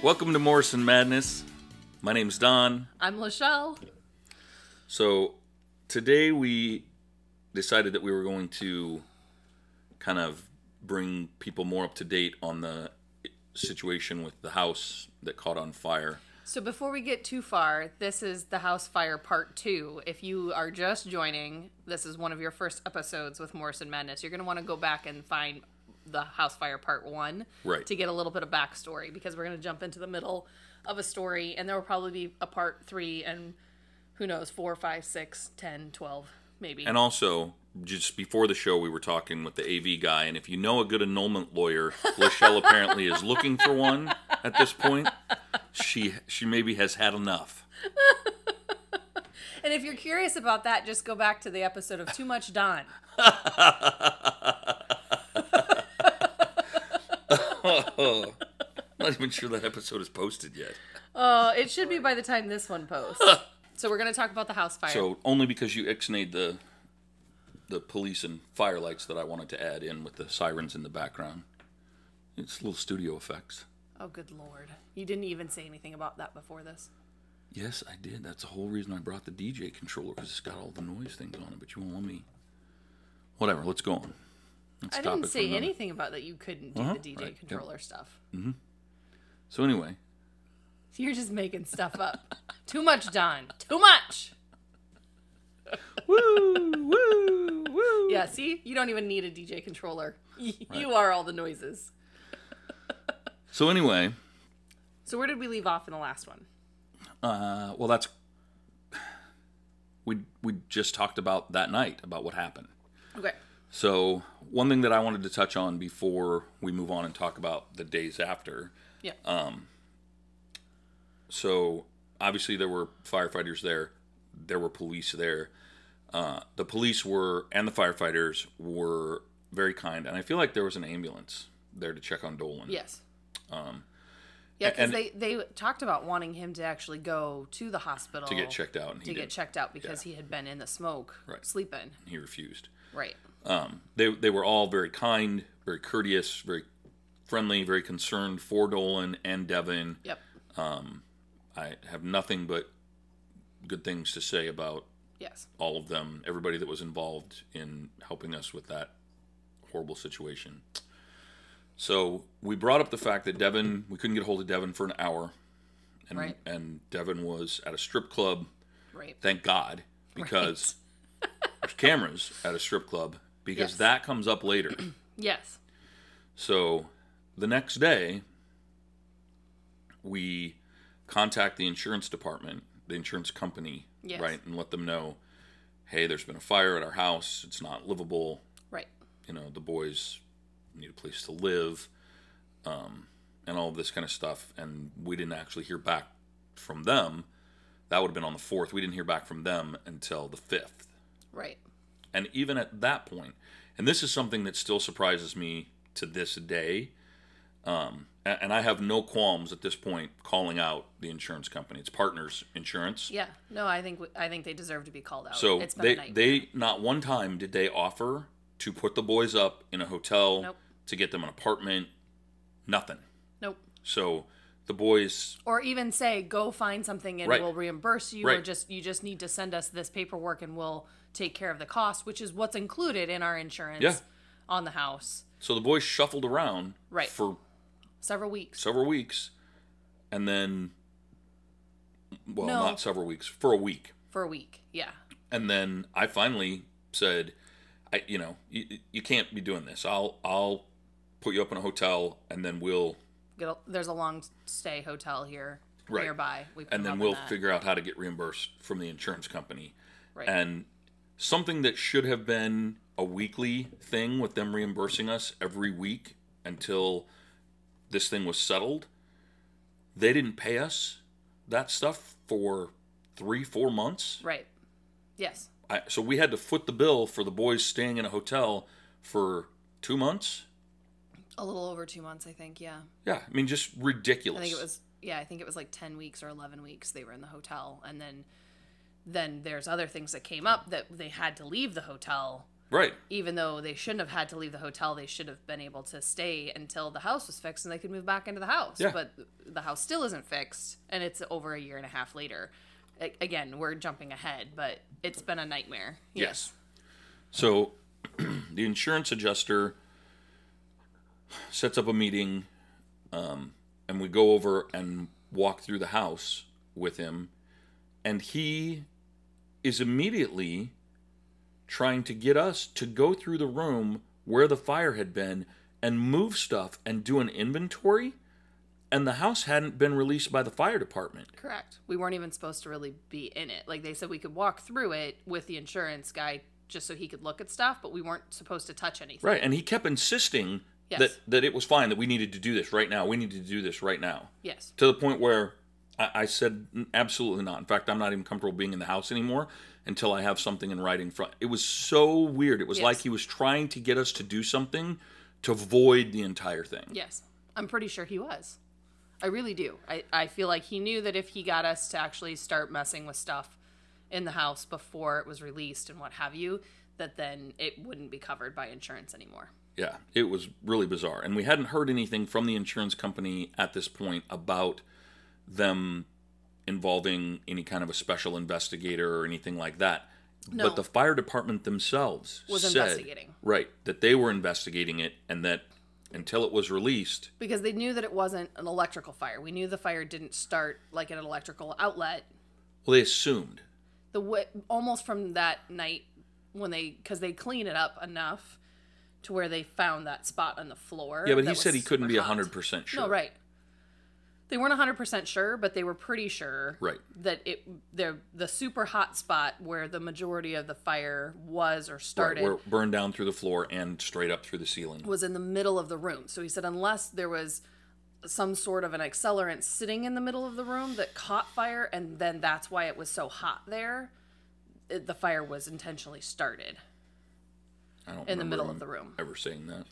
Welcome to Morrison Madness. My name's Don. I'm Lachelle. So today we decided that we were going to kind of bring people more up to date on the situation with the house that caught on fire. So before we get too far, this is the house fire part 2. If you are just joining, this is one of your first episodes with Morrison Madness. You're going to want to go back and find the house fire part 1 to get a little bit of backstory, because we're going to jump into the middle of a story, and there will probably be a part 3 and who knows, 4, 5, 6, 10, 12, maybe. And also, just before the show, we were talking with the AV guy, and if you know a good annulment lawyer, Lachelle apparently is looking for one at this point. She maybe has had enough. And if you're curious about that, just go back to the episode of Too Much Don. Oh, not even sure that episode is posted yet. It should be by the time this one posts. So we're going to talk about the house fire. So only because you ixnayed the police and fire lights that I wanted to add in with the sirens in the background. It's little studio effects. Oh, good Lord. You didn't even say anything about that before this. Yes, I did. That's the whole reason I brought the DJ controller, because it's got all the noise things on it, but you won't let me. Whatever, let's go on. I didn't say anything about that you couldn't do the DJ controller stuff. Mm-hmm. So anyway. You're just making stuff up. Too much, Don. Too much! Woo! Woo! Woo! Yeah, see? You don't even need a DJ controller. You are all the noises. So anyway. So where did we leave off in the last one? Well, that's... We just talked about that night, about what happened. Okay. So, one thing that I wanted to touch on before we move on and talk about the days after. Yeah. So, obviously there were firefighters there. There were police there. The police and the firefighters were very kind. And I feel like there was an ambulance there to check on Dolan. Yes. Yeah, because they talked about wanting him to actually go to the hospital. To get checked out. Get checked out because he had been in the smoke, sleeping. He refused. Right. They were all very kind, very courteous, very friendly, very concerned for Dolan and Devin. Yep. I have nothing but good things to say about all of them, everybody that was involved in helping us with that horrible situation. So we brought up the fact that we couldn't get a hold of Devin for an hour. And Devin was at a strip club. Right. Thank God, because there's cameras at a strip club, because that comes up later. Yes. So the next day, we contact the insurance department, the insurance company, right, and let them know, hey, there's been a fire at our house. It's not livable. Right. You know, the boys need a place to live, and all of this kind of stuff. And we didn't actually hear back from them. That would have been on the 4th. We didn't hear back from them until the 5th. Right. And even at that point, and this is something that still surprises me to this day, and I have no qualms at this point calling out the insurance company. It's Partners Insurance. Yeah. No, I think they deserve to be called out. So it's been a nightmare. they not one time did they offer to put the boys up in a hotel, to get them an apartment. Nothing. Nope. So the boys, or even say, go find something and we'll reimburse you, or you just need to send us this paperwork and we'll take care of the cost, which is what's included in our insurance on the house. So the boys shuffled around for several weeks, and then, not several weeks, for a week. Yeah. And then I finally said, you can't be doing this. I'll put you up in a hotel, and then there's a long stay hotel here nearby. And then we'll figure out how to get reimbursed from the insurance company. Right. And something that should have been a weekly thing with them reimbursing us every week until this thing was settled, they didn't pay us that stuff for 3-4 months. Right. Yes. So we had to foot the bill for the boys staying in a hotel for 2 months. A little over 2 months, I think. Yeah. Yeah. I mean, just ridiculous. I think it was like 10 weeks or 11 weeks they were in the hotel. And then there's other things that came up that they had to leave the hotel. Right. Even though they shouldn't have had to leave the hotel, they should have been able to stay until the house was fixed and they could move back into the house. Yeah. But the house still isn't fixed, and it's over a year and a half later. Again, we're jumping ahead, but it's been a nightmare. Yes. So the insurance adjuster sets up a meeting, and we go over and walk through the house with him, and he is immediately trying to get us to go through the room where the fire had been and move stuff and do an inventory, and the house hadn't been released by the fire department. Correct. We weren't even supposed to really be in it. Like, they said we could walk through it with the insurance guy just so he could look at stuff, but we weren't supposed to touch anything. Right, and he kept insisting that it was fine, that we needed to do this right now. We needed to do this right now. Yes. To the point where I said, absolutely not. In fact, I'm not even comfortable being in the house anymore until I have something in writing. It was so weird. It was like he was trying to get us to do something to void the entire thing. Yes. I'm pretty sure he was. I really do. I feel like he knew that if he got us to actually start messing with stuff in the house before it was released and what have you, that then it wouldn't be covered by insurance anymore. Yeah, it was really bizarre. And we hadn't heard anything from the insurance company at this point about them involving any kind of a special investigator or anything like that. No. But the fire department themselves was said, investigating. Right, that they were investigating it, and that until it was released... Because they knew that it wasn't an electrical fire. We knew the fire didn't start like an electrical outlet. Well, they assumed. Almost from that night, because they clean it up enough to where they found that spot on the floor. Yeah, but he said he couldn't be 100% sure. No, right. They weren't 100% sure, but they were pretty sure that the super hot spot where the majority of the fire was or started, where it burned down through the floor and straight up through the ceiling, was in the middle of the room. So he said unless there was some sort of an accelerant sitting in the middle of the room that caught fire, and then that's why it was so hot there, the fire was intentionally started. I don't in the middle of the room. Ever saying that?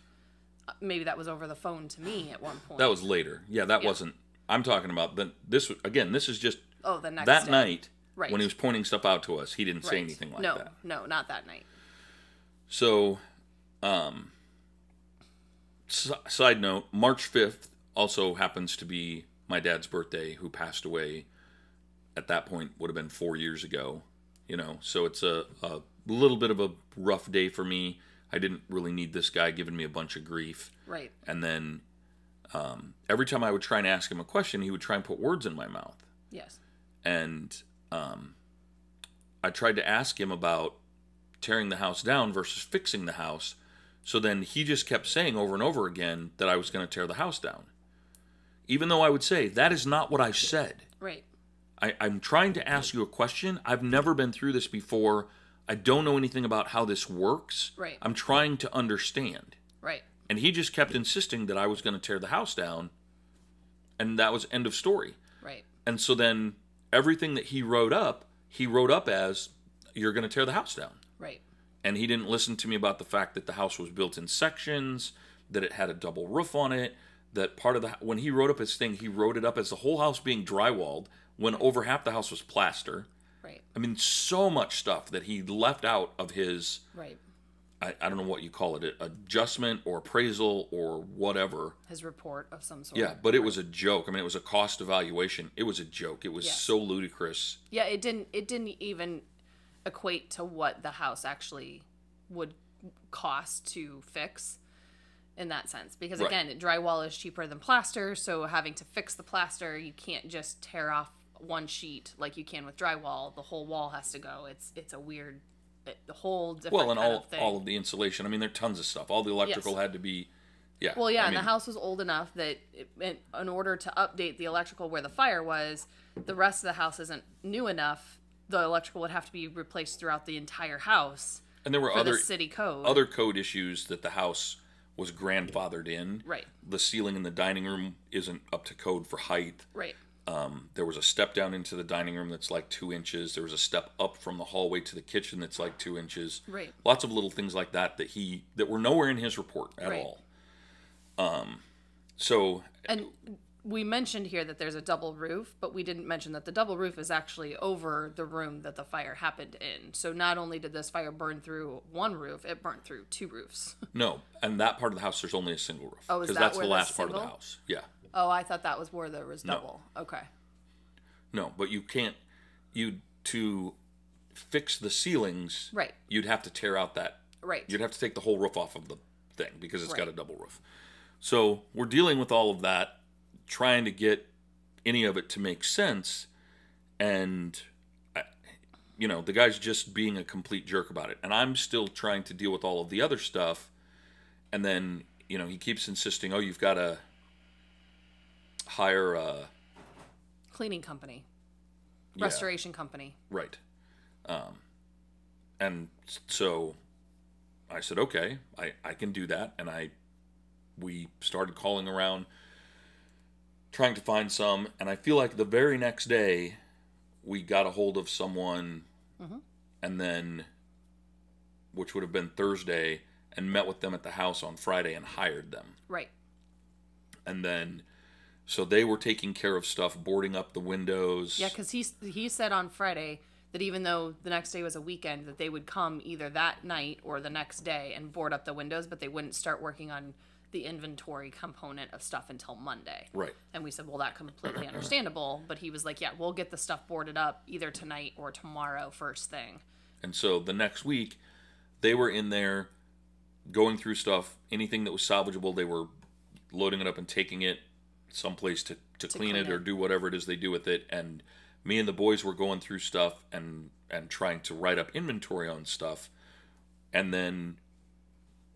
Maybe that was over the phone to me at one point. That was later. Yeah, that wasn't. I'm talking about this is just the next that day. Night right. when he was pointing stuff out to us. He didn't say anything like that. No, not that night. So, side note, March 5th also happens to be my dad's birthday, who passed away at that point would have been 4 years ago. So it's a little bit of a rough day for me. I didn't really need this guy giving me a bunch of grief. Right. And then every time I would try and ask him a question, he would try and put words in my mouth. Yes. And I tried to ask him about tearing the house down versus fixing the house. So then he just kept saying over and over again that I was going to tear the house down. Even though I would say, that is not what I said. Right. I'm trying to ask you a question. I've never been through this before. I don't know anything about how this works. Right. I'm trying to understand. Right. And he just kept insisting that I was going to tear the house down. And that was end of story. Right. And so then everything that he wrote up as, you're going to tear the house down. Right. And he didn't listen to me about the fact that the house was built in sections, that it had a double roof on it, that when he wrote up his thing, he wrote it up as the whole house being drywalled, when over half the house was plaster. Right. I mean, so much stuff that he left out of his, right. I don't know what you call it, adjustment or appraisal or whatever. His report of some sort. Yeah, but it was a joke. I mean, it was a cost evaluation. It was a joke. It was so ludicrous. Yeah, it didn't even equate to what the house actually would cost to fix in that sense. Because again, drywall is cheaper than plaster, so having to fix the plaster, you can't just tear off one sheet like you can with drywall. The whole wall has to go. It's a weird, the whole different kind of thing. All of the insulation. I mean, there are tons of stuff. All the electrical had to be, Well, yeah, and the house was old enough that in order to update the electrical where the fire was, the rest of the house isn't new enough. The electrical would have to be replaced throughout the entire house. And there were the city code. Other code issues that the house was grandfathered in. Right. The ceiling in the dining room isn't up to code for height. Right. There was a step down into the dining room that's like 2 inches. There was a step up from the hallway to the kitchen that's like 2 inches. Right. Lots of little things like that that were nowhere in his report at all. So. And we mentioned here that there's a double roof, but we didn't mention that the double roof is actually over the room that the fire happened in. So not only did this fire burn through one roof, it burnt through 2 roofs. No, and that part of the house, there's only a single roof. Oh, is that that's where the last single? part of the house. Yeah. Oh, I thought that was where there was double. No. Okay. No, but you can't. To fix the ceilings, right? You'd have to tear out that. Right. You'd have to take the whole roof off of the thing because it's got a double roof. So we're dealing with all of that, trying to get any of it to make sense, and the guy's just being a complete jerk about it, and I'm still trying to deal with all of the other stuff, and then he keeps insisting, oh, you've got to hire a cleaning company, restoration company, right? And so I said, okay, I can do that, and we started calling around, trying to find some, and I feel like the very next day we got a hold of someone, and then, which would have been Thursday, and met with them at the house on Friday and hired them. Right. And then, so they were taking care of stuff, boarding up the windows. Yeah, because he said on Friday that even though the next day was a weekend, that they would come either that night or the next day and board up the windows, but they wouldn't start working on the inventory component of stuff until Monday. Right. And we said, well, that's completely understandable. But he was like, yeah, we'll get the stuff boarded up either tonight or tomorrow first thing. And so the next week, they were in there going through stuff. Anything that was salvageable, they were loading it up and taking it someplace to clean it or do whatever it is they do with it. And me and the boys were going through stuff and trying to write up inventory on stuff. And then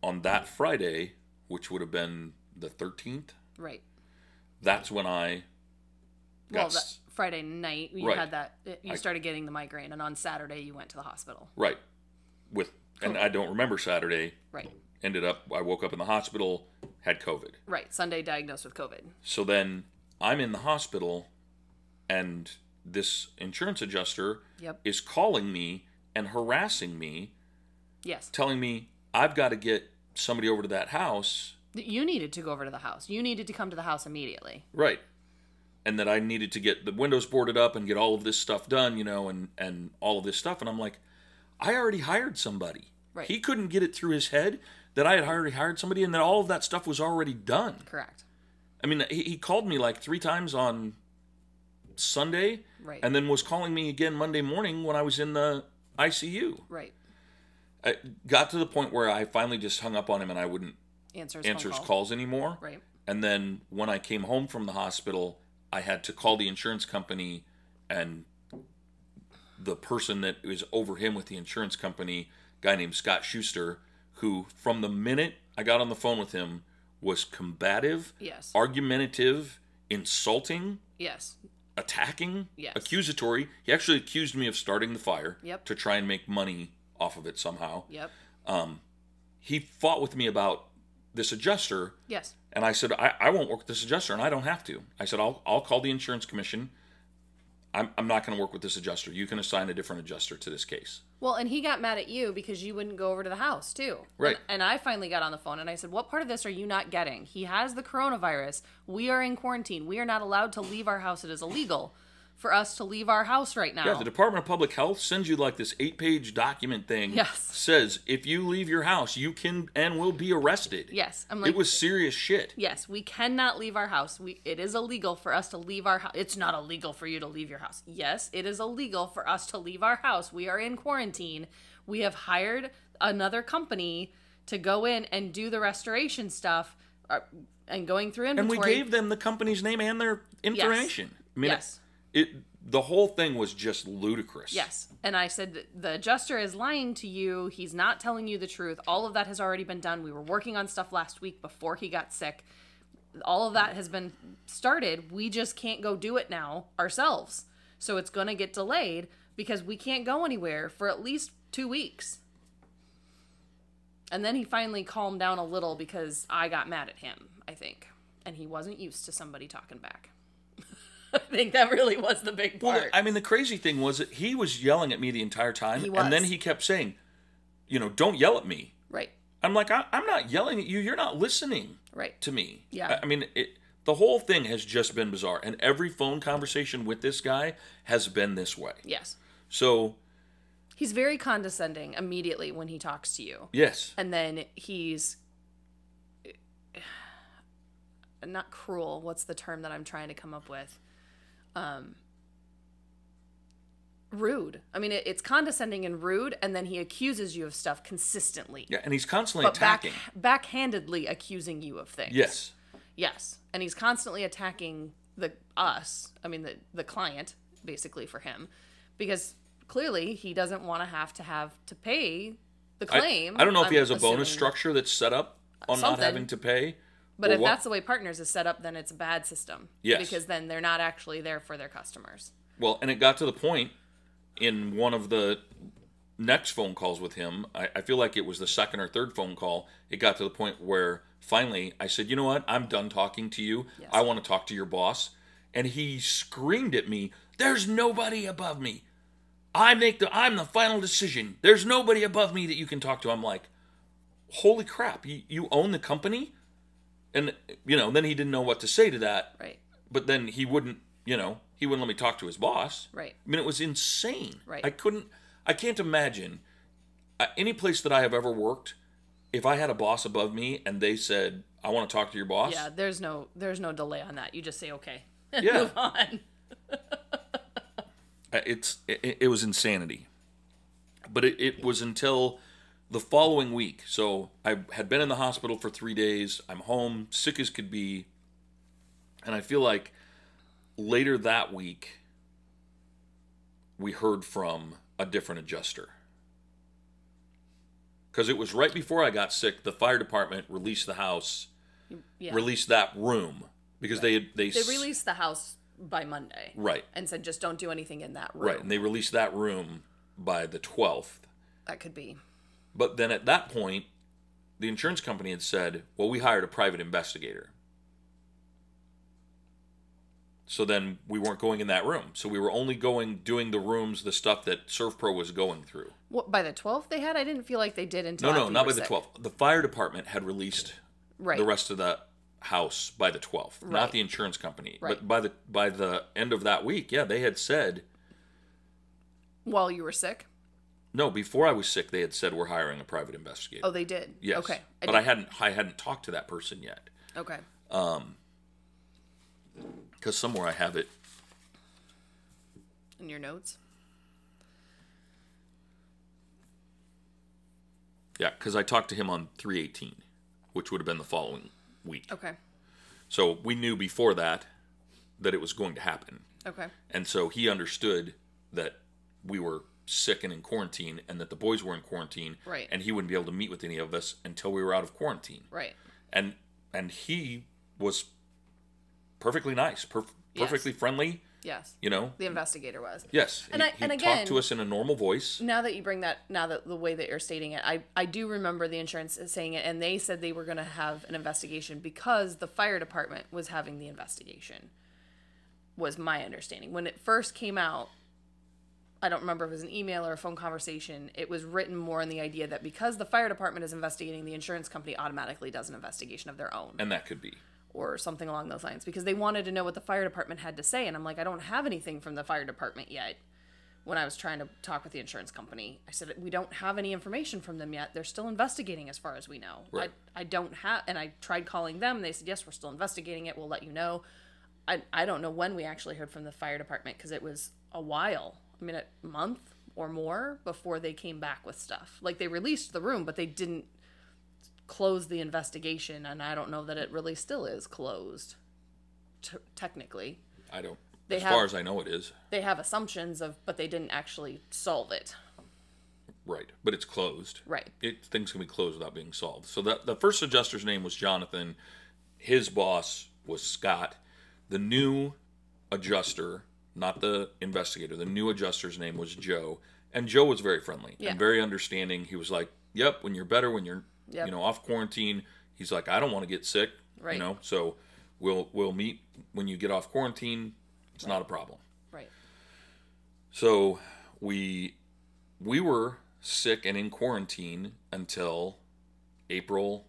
on that Friday, which would have been the 13th. Right. That's when I got... Well, Friday night, you had that... You started getting the migraine, and on Saturday, you went to the hospital. Right. And I don't remember Saturday. Right. I woke up in the hospital, had COVID. Right. Sunday diagnosed with COVID. So then I'm in the hospital, and this insurance adjuster is calling me and harassing me. Yes. Telling me I've got to get somebody over to that house. You needed to go over to the house. You needed to come to the house immediately. Right. And that I needed to get the windows boarded up and get all of this stuff done, and all of this stuff. And I'm like, I already hired somebody. Right. He couldn't get it through his head that I had already hired somebody and that all of that stuff was already done. Correct. I mean, he called me like 3 times on Sunday. Right. And then was calling me again Monday morning when I was in the ICU. Right. I got to the point where I finally just hung up on him and I wouldn't answer his calls anymore. Right. And then when I came home from the hospital, I had to call the insurance company, and the person that was over him with the insurance company, a guy named Scott Schuster, who from the minute I got on the phone with him was combative, argumentative, insulting, attacking, accusatory. He actually accused me of starting the fire to try and make money off of it somehow. He fought with me about this adjuster. Yes. And I said, I won't work with this adjuster, and I don't have to. I said, I'll call the insurance commission. I'm not going to work with this adjuster. You can assign a different adjuster to this case. Well, and he got mad at you because you wouldn't go over to the house, too. Right. And I finally got on the phone, and I said, what part of this are you not getting? He has the coronavirus. We are in quarantine. We are not allowed to leave our house. It is illegal for us to leave our house right now. Yeah, the Department of Public Health sends you like this 8-page document thing. Yes. Says if you leave your house, you can and will be arrested. Yes. I'm like, it was serious shit. Yes, we cannot leave our house. It is illegal for us to leave our house. It's not illegal for you to leave your house. Yes, it is illegal for us to leave our house. We are in quarantine. We have hired another company to go in and do the restoration stuff and going through inventory. And we gave them the company's name and their information. Yes. I mean, the whole thing was just ludicrous. Yes. And I said, the adjuster is lying to you. He's not telling you the truth. All of that has already been done. We were working on stuff last week before he got sick. All of that has been started. We just can't go do it now ourselves. So it's going to get delayed because we can't go anywhere for at least 2 weeks. And then he finally calmed down a little because I got mad at him, I think. And he wasn't used to somebody talking back. I think that really was the big part. Well, I mean, the crazy thing was that he was yelling at me the entire time. He was. And then he kept saying, don't yell at me. Right. I'm like, I'm not yelling at you. You're not listening to me. Yeah. I mean, The whole thing has just been bizarre. And every phone conversation with this guy has been this way. Yes. So... He's very condescending immediately when he talks to you. Yes. And then he's... Not cruel. What's the term that I'm trying to come up with? Rude. I mean, it's condescending and rude, and then he accuses you of stuff consistently. Yeah, and he's constantly attacking. Backhandedly accusing you of things. Yes. Yes. And he's constantly attacking the client, basically, for him. Because clearly he doesn't want to have to pay the claim. I don't know if he has a bonus structure that's set up on not having to pay. But if that's the way Partners is set up, then it's a bad system. Yes. Because then they're not actually there for their customers. Well, and it got to the point in one of the next phone calls with him, I feel like it was the second or third phone call, it got to the point where finally I said, you know what, I'm done talking to you. Yes. I want to talk to your boss. And he screamed at me, there's nobody above me. I'm the final decision. There's nobody above me that you can talk to. I'm like, holy crap, you own the company? And, then he didn't know what to say to that. Right. But then he wouldn't let me talk to his boss. Right. I mean, it was insane. Right. I can't imagine any place that I have ever worked, if I had a boss above me and they said, I want to talk to your boss. Yeah, there's no delay on that. You just say, okay. Yeah. Move on. It was insanity. But it was until the following week. So I had been in the hospital for 3 days. I'm home, sick as could be. And I feel like later that week, we heard from a different adjuster. Because it was right before I got sick, the fire department released the house, released that room. Because right. they released the house by Monday. Right. And said, just don't do anything in that room. Right, and they released that room by the 12th. That could be. But then at that point, the insurance company had said, well, we hired a private investigator. So then we weren't going in that room. So we were only doing the rooms, the stuff that ServPro was going through. What, by the 12th they had? I didn't feel like they did until No, not by the 12th. The fire department had released the rest of the house by the 12th, not the insurance company. Right. But by the end of that week, they had said... While you were sick? No, before I was sick, they had said we're hiring a private investigator. Oh, they did? Yes. Okay. I hadn't talked to that person yet. Okay. Because somewhere I have it. In your notes? Yeah, because I talked to him on 3/18, which would have been the following week. Okay. So we knew before that it was going to happen. Okay. And so he understood that we were sick and in quarantine and that the boys were in quarantine. Right. And he wouldn't be able to meet with any of us until we were out of quarantine. Right. And he was perfecly nice, perfectly friendly. Yes. The investigator was. Yes. And he again, talked to us in a normal voice. Now that you bring that, now that the way that you're stating it, I do remember the insurance saying it, and they said they were going to have an investigation because the fire department was having the investigation, was my understanding. When it first came out, I don't remember if it was an email or a phone conversation, it was written more in the idea that because the fire department is investigating, the insurance company automatically does an investigation of their own. And that could be. Or something along those lines, because they wanted to know what the fire department had to say, and I'm like, I don't have anything from the fire department yet. When I was trying to talk with the insurance company, I said, we don't have any information from them yet. They're still investigating as far as we know. Right. I don't have, and I tried calling them, and they said, yes, we're still investigating it. We'll let you know. I don't know when we actually heard from the fire department, because it was a while. I mean, a month or more before they came back with stuff. Like, they released the room, but they didn't close the investigation, and I don't know that it really still is closed, technically. I don't. As far as I know, it is. They have assumptions but they didn't actually solve it. Right, but it's closed. Right. Things can be closed without being solved. So the first adjuster's name was Jonathan. His boss was Scott. The new adjuster, not the investigator, the new adjuster's name was Joe. And Joe was very friendly and very understanding. He was like, yep, when you're better, when you're off quarantine, he's like, I don't want to get sick. Right. So we'll meet when you get off quarantine. It's not a problem. Right. So we were sick and in quarantine until April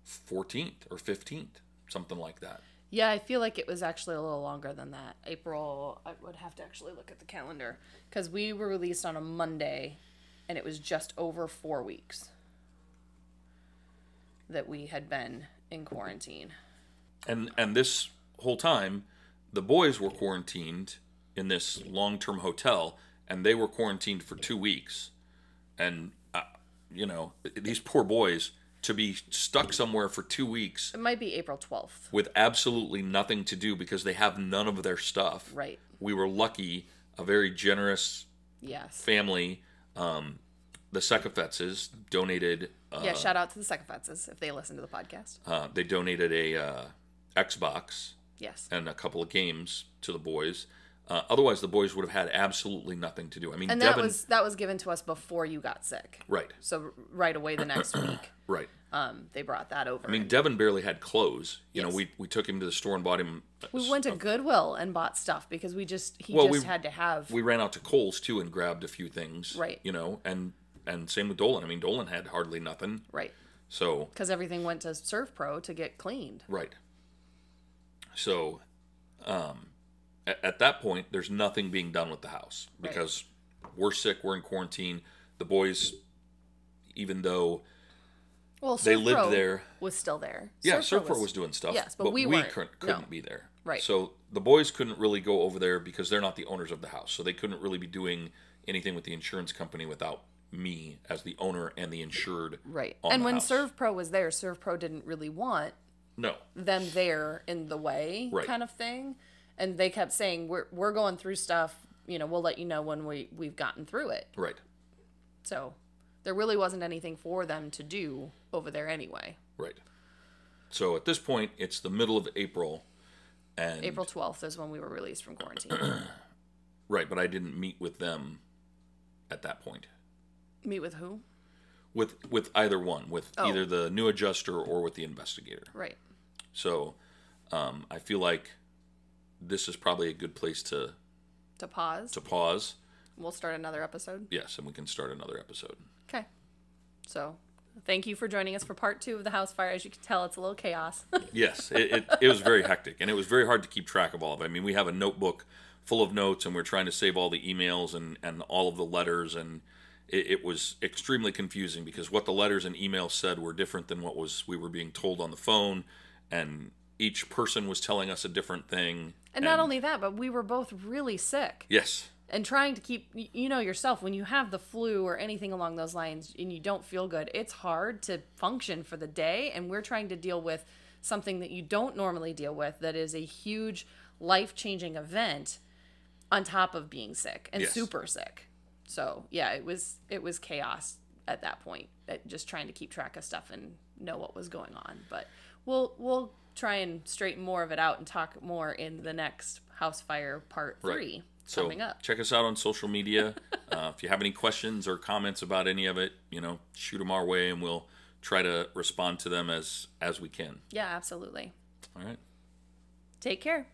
14th or 15th, something like that. Yeah, I feel like it was actually a little longer than that. April, I would have to actually look at the calendar. Because we were released on a Monday, and it was just over 4 weeks that we had been in quarantine. And this whole time, the boys were quarantined in this long-term hotel, and they were quarantined for 2 weeks. And, these poor boys, to be stuck somewhere for 2 weeks. It might be April 12th. With absolutely nothing to do because they have none of their stuff. Right. We were lucky, a very generous family. The Sekafetzes donated... shout out to the Sekafetzes if they listen to the podcast. They donated a Xbox. Yes. And a couple of games to the boys. Otherwise, the boys would have had absolutely nothing to do. I mean, and Devin, that was given to us before you got sick. Right. So right away the next week. Right. They brought that over. I mean, Devin barely had clothes. You know, we took him to the store and bought him. We went to Goodwill and bought stuff because he had to have. We ran out to Kohl's too and grabbed a few things. Right. You know, and same with Dolan. I mean, Dolan had hardly nothing. Right. So. Because everything went to ServPro to get cleaned. Right. So, at that point, there's nothing being done with the house because we're sick, we're in quarantine. The boys, even though they lived there, was still there. Yeah, ServPro was doing stuff. Yes, but we couldn't be there. Right. So the boys couldn't really go over there because they're not the owners of the house. So they couldn't really be doing anything with the insurance company without me as the owner and the insured. Right. And when ServPro was there, ServPro didn't really want them there in the way kind of thing. And they kept saying, we're going through stuff, we'll let you know when we've gotten through it. Right. So there really wasn't anything for them to do over there anyway. Right. So at this point, it's the middle of April. And April 12th is when we were released from quarantine. Right, but I didn't meet with them at that point. Meet with who? With either one, with either the new adjuster or with the investigator. Right. So I feel like this is probably a good place to pause. To pause. We'll start another episode. Yes, and we can start another episode. Okay. So, thank you for joining us for part 2 of the house fire. As you can tell, it's a little chaos. Yes, it was very hectic, and it was very hard to keep track of all of it. I mean, we have a notebook full of notes, and we're trying to save all the emails and all of the letters, and it was extremely confusing because what the letters and emails said were different than what we were being told on the phone, and each person was telling us a different thing. And not only that, but we were both really sick. Yes. And trying to keep, yourself, when you have the flu or anything along those lines and you don't feel good, it's hard to function for the day. And we're trying to deal with something that you don't normally deal with that is a huge life-changing event on top of being sick and super sick. So, yeah, it was chaos at that point, just trying to keep track of stuff and know what was going on. But we'll try and straighten more of it out and talk more in the next House Fire Part 3 coming up. Check us out on social media. If you have any questions or comments about any of it, shoot them our way and we'll try to respond to them as we can. Yeah, absolutely. All right. Take care.